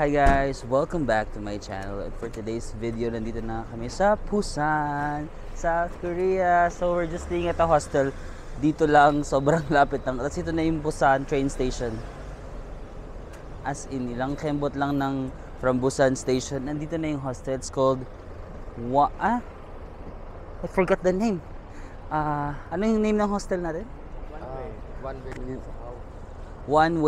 Hi guys! Welcome back to my channel. And for today's video, nandito na kami sa Busan, South Korea. So we're just staying at a hostel. Dito lang, sobrang lapit lang. Tapos ito na yung Busan train station. As in, ilang kembot lang ng from Busan station. Nandito na yung hostel. It's called I forgot the name. Ano yung name ng hostel natin? One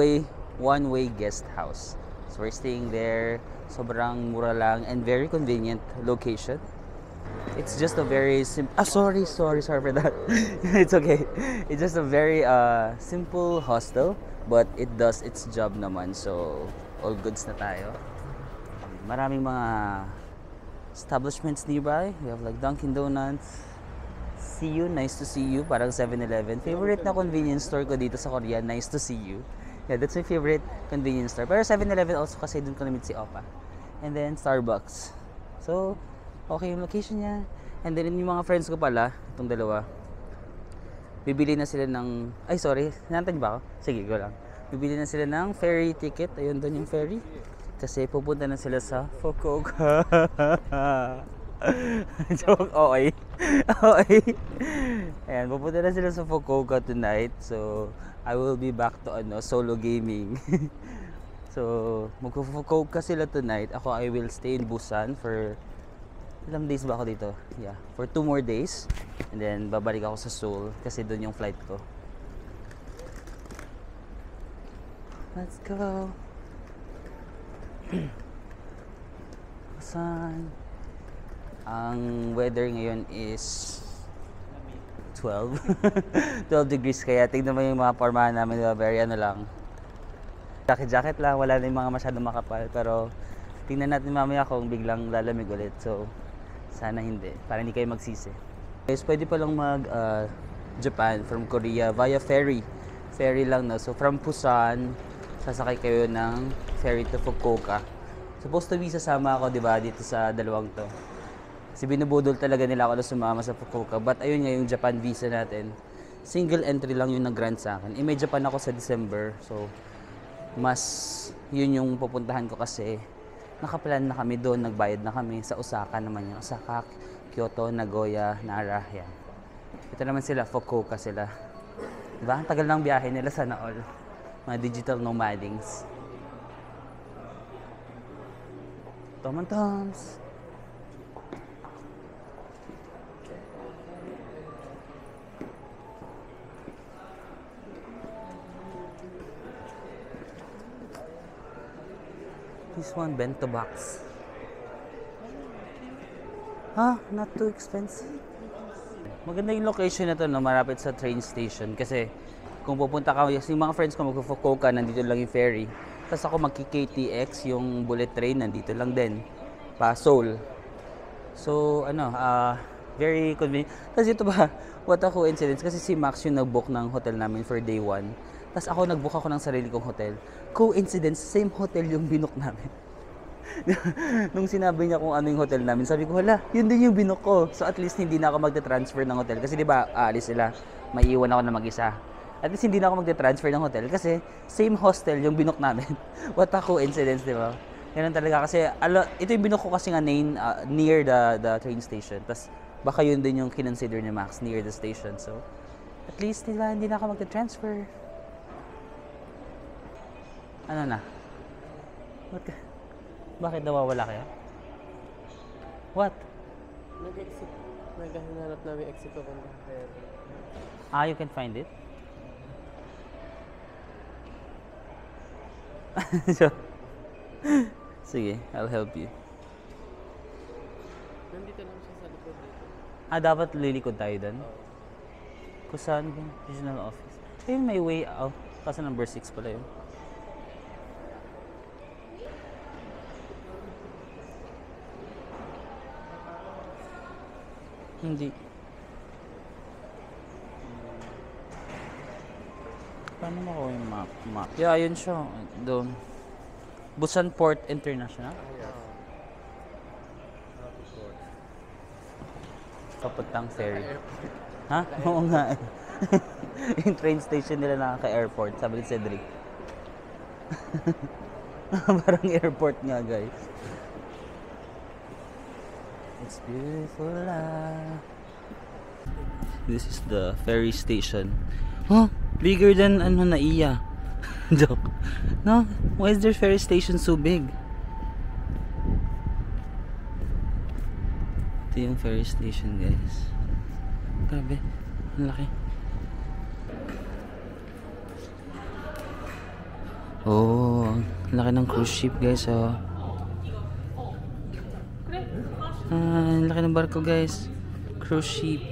way guest house. So we're staying there. Sobrang mura lang and very convenient location. It's just a very sorry for that. It's okay. It's just a very simple hostel, but it does its job naman. So all goods na tayo. Maraming mga establishments nearby. We have like Dunkin' Donuts. See you, nice to see you. Parang 7-Eleven. Favorite na convenience store ko dito sa Korea. Nice to see you. Yeah, that's my favorite convenience store. Pero 7-Eleven also kasi dun ko na-meet si Opa. And then Starbucks. So, okay yung location niya. And then yung mga friends ko pala, itong dalawa, bibili na sila ng... Ay, sorry. Nantan ba ako? Sige, go lang. Bibili na sila ng ferry ticket. Ayun doon yung ferry. Kasi pupunta na sila sa Fukuoka. Joke, okay. Okay. Ayan, pupunta na sila sa Fukuoka tonight. So, I will be back to solo gaming. So, mag-Fukuoka sila tonight. Ako, I will stay in Busan for... Ilang days ba ako dito? Yeah, for 2 more days. And then, babalik ako sa Seoul kasi doon yung flight ko. Let's go. Busan. Ang weather ngayon is 12 degrees, kaya tignan mo yung mga pormahan namin, very lang, jacket lang, wala na yung mga masyadong makapal, pero tingnan natin mamaya kung biglang lalamig ulit. So sana hindi, para hindi kayo magsisi. Guys, pwede pa lang mag Japan from Korea via ferry lang na. So from Busan sasakay kayo ng ferry to Fukuoka. Supposed to be sasama ako, diba, dito sa dalawang to. Kasi binubudol talaga nila ako na sumama sa Fukuoka. But ayun nga yung Japan visa natin. Single entry lang yung nag-grant sa akin. May Japan ako sa December. So, mas yun yung pupuntahan ko kasi nakaplan na kami doon. Nagbayad na kami sa Osaka naman yun. Osaka, Kyoto, Nagoya, Nara. Yan. Ito naman sila, Fukuoka sila. Diba? Ang tagal ng biyahe nila, sana all. Mga digital nomadings. Tom-toms. This one, bento box. Not too expensive. Maganda yung location na to, no? Marapit sa train station. Kasi kung pupunta ka, yung mga friends ko mag-Fukuoka, nandito lang yung ferry. Tapos ako magki-KTX, yung bullet train, nandito lang din. Pa Seoul. So, very convenient. Kasi ito ba, what a coincidence. Kasi si Max yung nag-book ng hotel namin for day 1. Tapos ako, nag-book ako ng sarili kong hotel. Coincidence, same hotel yung binook namin. Nung sinabi niya kung ano yung hotel namin, sabi ko, hala, yun din yung binook ko. So at least hindi na ako magte-transfer ng hotel. Kasi di ba, aalis sila, maiiwan ako na mag-isa. At least hindi na ako magte-transfer ng hotel kasi same hostel yung binook namin. What a coincidence, di ba? Ganun talaga kasi, ito yung binook ko kasi nga near the train station. Tapos baka yun din yung kinonsider ni Max, near the station. So at least, di ba, hindi na ako magte-transfer. Ano na? Bakit nawawala kaya? What? Nag-exit. Naghahanap namin exit ko kung pero... You can find it? Sige, I'll help you. Nandito lang siya sa likod dito. Dapat lilikod tayo doon? Kung saan yung regional office? Ayun, may way out. Kasi number 6 pala yun. Hindi. Paano makuha yung map? Yeah, yun siya. Doon. Busan Port International. Papuntang ferry. Ha? Oo nga eh. Yung train station nila nakaka-airport, sabi ni Cedric. Parang airport nga, guys. It's beautiful lah. This is the ferry station. Huh? Bigger than ano Naiya. Joke. No? Why is their ferry station so big? Ito yung ferry station, guys. Grabe. Ang laki. Oh, ang laki ng cruise ship, guys. Oh. Ang laki ng barko, guys. Cruise ship.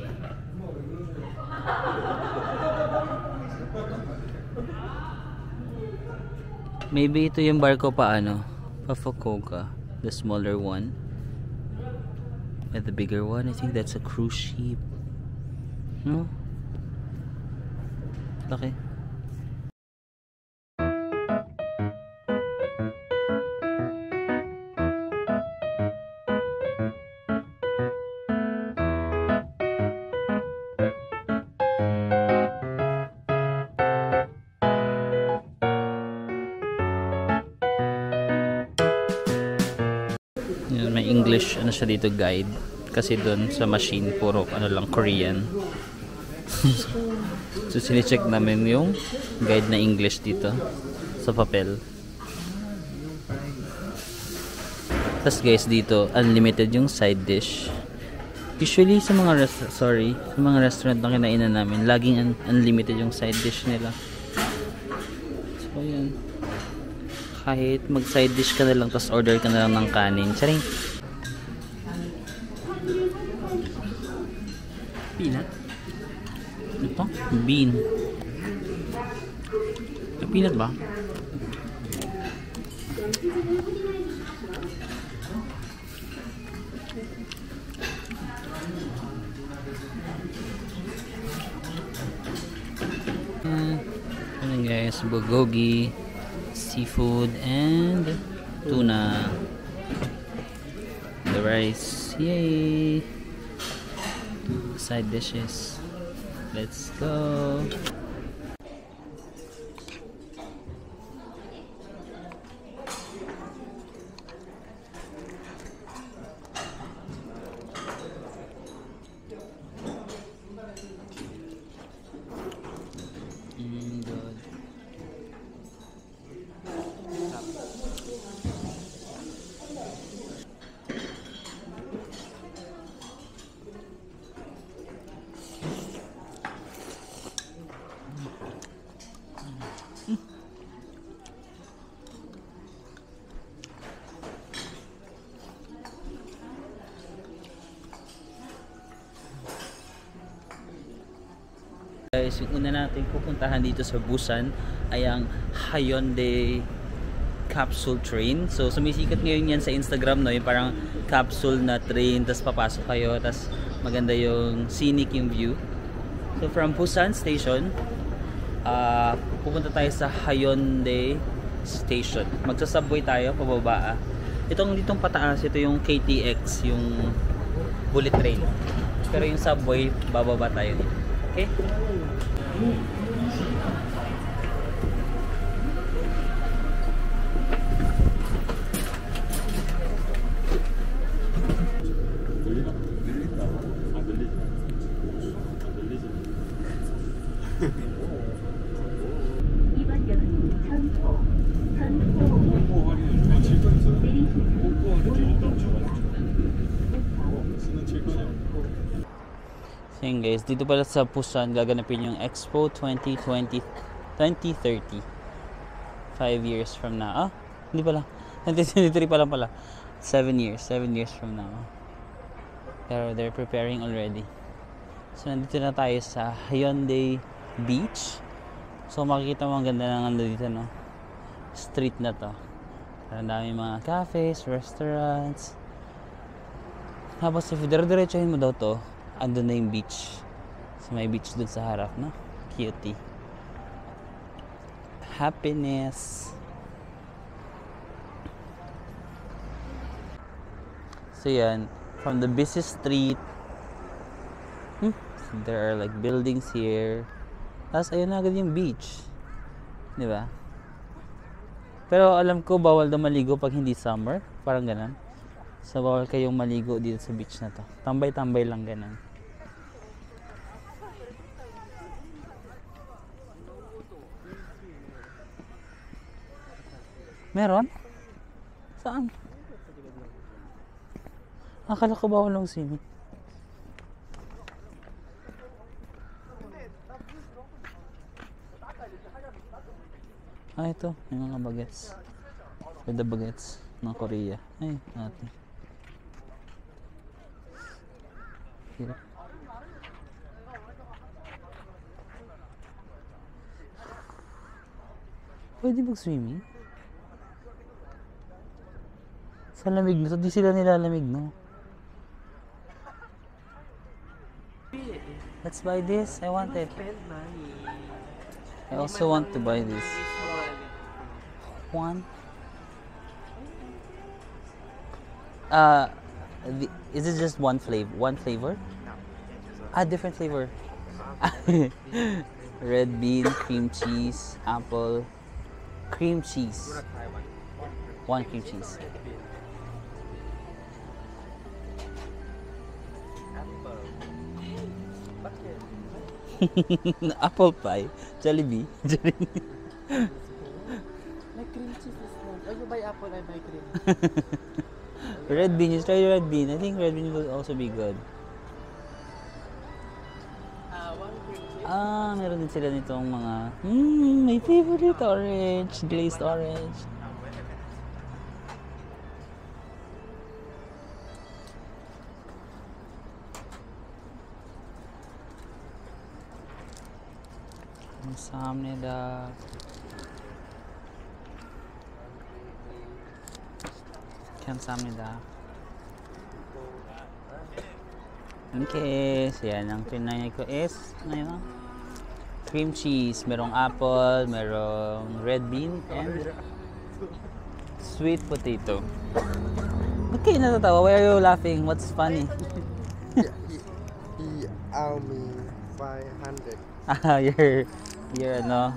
Maybe ito yung barko pa pa Fukuoka, the smaller one. And the bigger one, I think that's a cruise ship. No? Laki. Yan, may English siya dito guide kasi doon sa machine puro lang Korean. So sine-check namin yung guide na English dito sa papel. Tapos guys, dito unlimited yung side dish. Usually sa mga restaurant na kinainan namin, laging unlimited yung side dish nila. So yan. Kahit mag side dish ka na lang tapos order ka na lang ng kanin. Charing. Peanut? Ito? Bean. Peanut ba? Ano guys, bulgogi, seafood, and tuna. The rice, yay! Side dishes. Let's go. Good. Guys, yung una natin pupuntahan dito sa Busan ay ang Hyundai capsule train. So sumisikat ngayon yan sa Instagram, no, yung parang capsule na train, tas papasok kayo, tas maganda yung scenic yung view. So from Busan station, pupunta tayo sa Hyundai station. Magsa-subway tayo pababa. Ditong pataas, ito yung KTX, yung bullet train. Pero yung subway, bababa tayo dito. Okay? So yun guys, dito pala sa Busan gaganapin yung Expo 2030. 5 years from now. Hindi pala. 2023 pa lang pala. 7 years from now. Pero they're preparing already. So nandito na tayo sa Hyundai Beach. So makikita mo ang ganda ng dito, no? Street na to. Ang dami mga cafes, restaurants. Tapos if dire-diretsahin mo daw to, andun na yung beach. So may beach dun sa harap, no? Cutie. Happiness. So yan, from the busy street, so there are like buildings here. Tapos ayun na agad yung beach. Di ba? Pero alam ko bawal daw maligo pag hindi summer. Parang ganun. So bawal kayong maligo dito sa beach na to. Tambay-tambay lang ganun. Meron? Saan? Akala ko bawal lang swimming. Ah, ito. Yung mga bagets. With the bagets ng Korea. Ay, natin. Hirap. Pwede mag-swimming? Sa lamig na to, di sila nilalamig, no? Let's buy this. I want it. Spend money. I also want to buy this. One. Is it just one flavor? One flavor? Ah, different flavor. Red bean, cream cheese, apple, cream cheese. One cream cheese. Apple pie, Jollibee. Like cream cheese is not. Oh, you buy apple, I buy cream. Red bean, just try red bean. I think red bean will also be good. One cream cheese. Ah, meron din sila nitong mga my favorite orange, glazed orange. 감사합니다. 감사합니다. Okay, so yan ang tinay ko is ano, cream cheese, merong apple, merong red bean, and sweet potato. Ba't kayo natatawa? Why are you laughing? What's funny? He owe me 500. Ah, you're ano,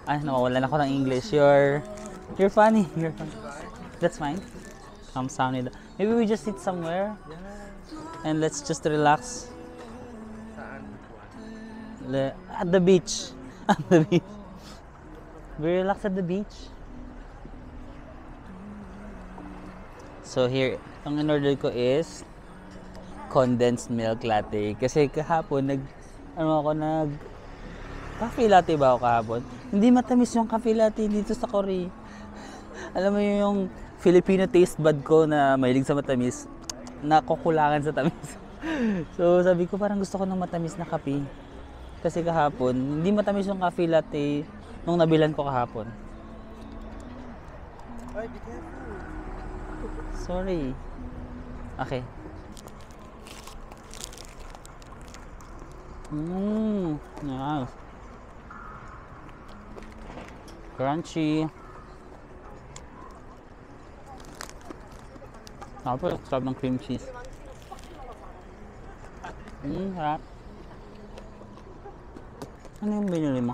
nawawalan ako ng English. You're funny. You're funny. That's fine. Kamsahamnida. Maybe we just sit somewhere and let's just relax. At the beach. At the beach. We relax at the beach. So here, ang in-order ko is condensed milk latte. Kasi kahapon coffee latte ba ako kahapon? Hindi matamis yung coffee latte dito sa Korea. Alam mo yung Filipino taste bud ko na mahilig sa matamis, nakukulangan sa tamis. So sabi ko parang gusto ko ng matamis na kape. Kasi kahapon, hindi matamis yung coffee latte nung nabilan ko kahapon. Ay, be careful. Sorry. Okay. Nice. Crunchy. Tapos, sarap ng cream cheese. Sarap. Ano yung binili mo?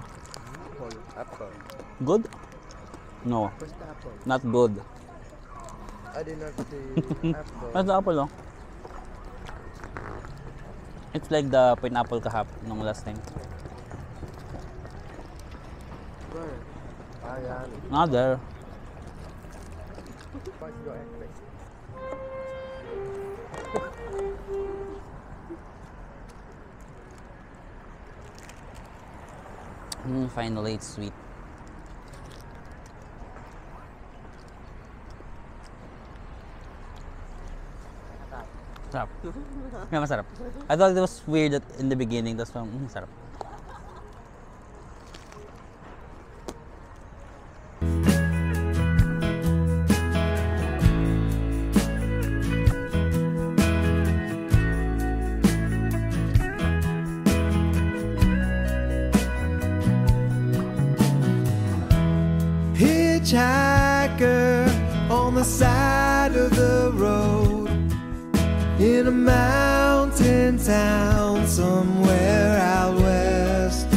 Apple. Good? No, Where's the apple? not good. I did not see apple. Where's the apple, oh? It's like the pineapple nung last time. Where? Ayan. Not there. What's your address? Finally, it's sweet. Sarap. Yeah, masarap. I thought it was weird in the beginning. That's why, masarap. Hitchhiker on the side of the road in a mountain town somewhere out west.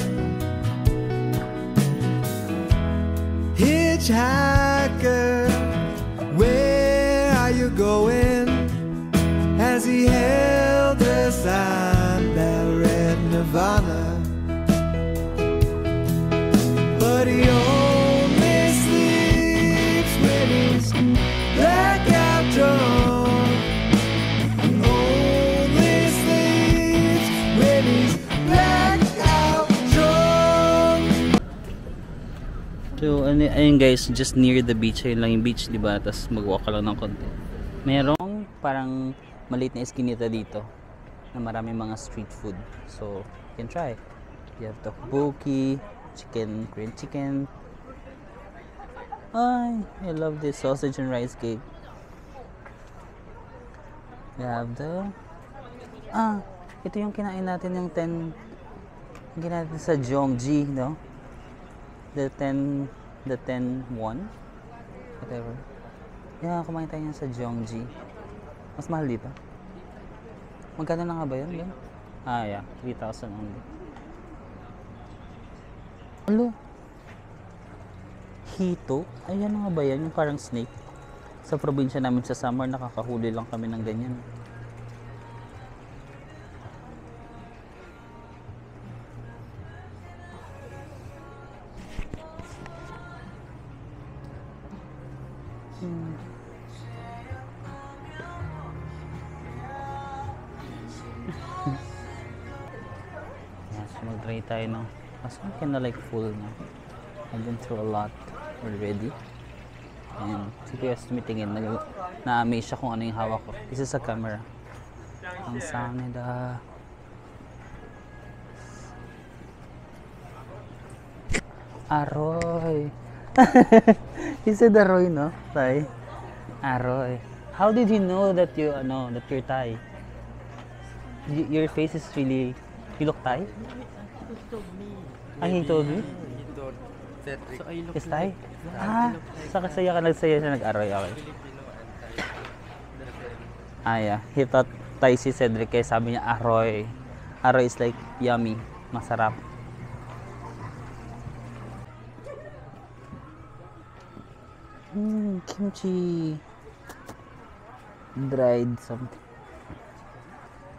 Hitchhiker So, ayun guys, just near the beach. Ayun lang yung beach, diba? Tapos mag-walk ka lang ng konti. Merong parang maliit na eskinita dito na maraming mga street food. So, you can try. You have tteokbokki, chicken, Korean chicken. Ay, I love this sausage and rice cake. You have the... ito yung kinain natin yung 10... Yung kinain natin sa Jeongji, no? The 10 won? Whatever. Yeah, kumain tayo yan sa Jeongji. Mas mahal dito. Magkano na nga ba yun? Yeah. 3,000 only. Hello? Hito? Ayan nga ba yan? Yung parang snake. Sa probinsya namin sa summer, nakakahuli lang kami ng ganyan. So mag-try tayo no. Mas kind of like full na. I've been through a lot already. And si Kuya tumitingin, na-amaze siya kung ano yung hawak ko. This is a camera. Ang sanida. Aroy. He said Aroy, no? Thai. Aroy. How did he know that you're Thai? Your face is really... You look Thai? He told me. He told me? He told Cedric. So I look Is Thai? like... Sa kasaya ka nagsaya siya nag-aroy. Okay. Filipino and Thai. Yeah. He thought Thai si Cedric kaya sabi niya Aroy. Aroy is like yummy. Masarap. Kimchi. Dried something.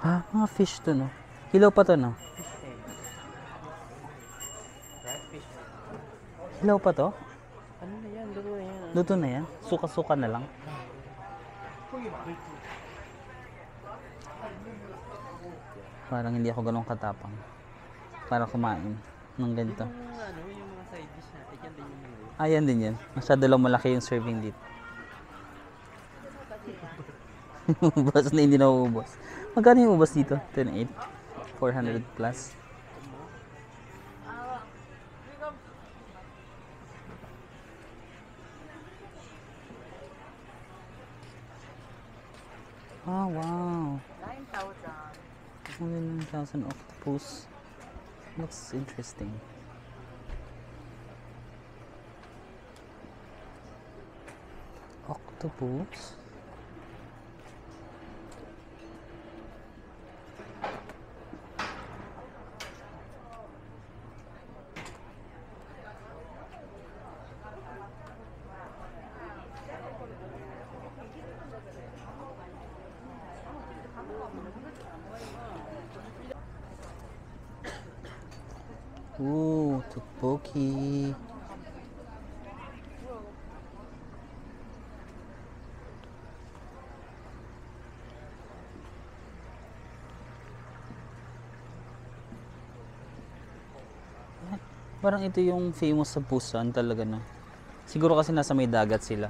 Mga fish to, no? Hilaw pa to, no? Hilaw pa to? Ano na yan? Luto na yan. Luto na yan? Suka-suka na lang? Parang hindi ako ganun katapang para kumain ng ganito. Yung mga side dish natin, yan din yung Ayan din yan. Masyado lang malaki yung serving dito. Ubas na hindi na uubos. Magkano yung ubas dito? 10.8? 400 plus? Wow. 9,000. Only 9,000 octopus. Looks interesting. Octopus. Ooh, tteokbokki. Parang ito yung famous sa Busan talaga na. Siguro kasi nasa may dagat sila.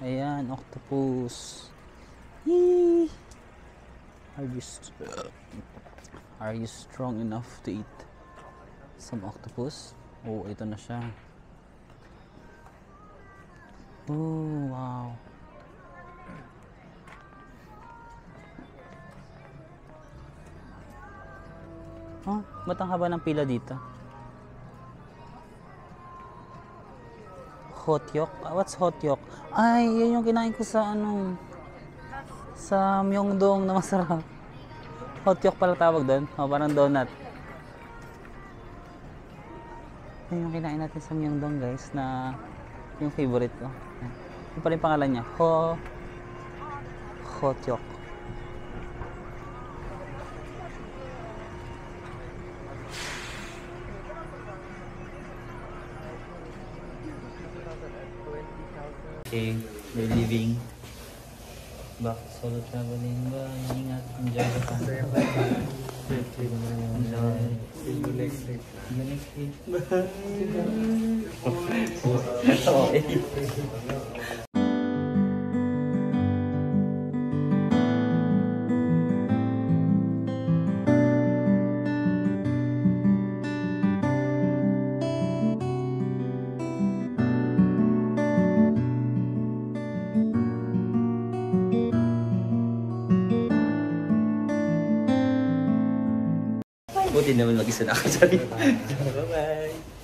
Ayan, octopus. Yee! Are you strong enough to eat some octopus? Oh, ito na siya. Oh, wow. Ba't ang haba ng pila dito? Hotyok? What's hotyok? Ay, yan yung kinain ko sa sa Myeongdong na masarap. Hotyok pala tawag doon. Parang donut. Yan yung kinain natin sa Myeongdong guys na yung favorite ko. Yung pala yung pangalan niya. Hotyok. Okay, we're leaving. Back solo traveling ba? Ingat, enjoy the fun. Enjoy. See you next day. Buti naman mag-isa na ako sabi. Bye-bye.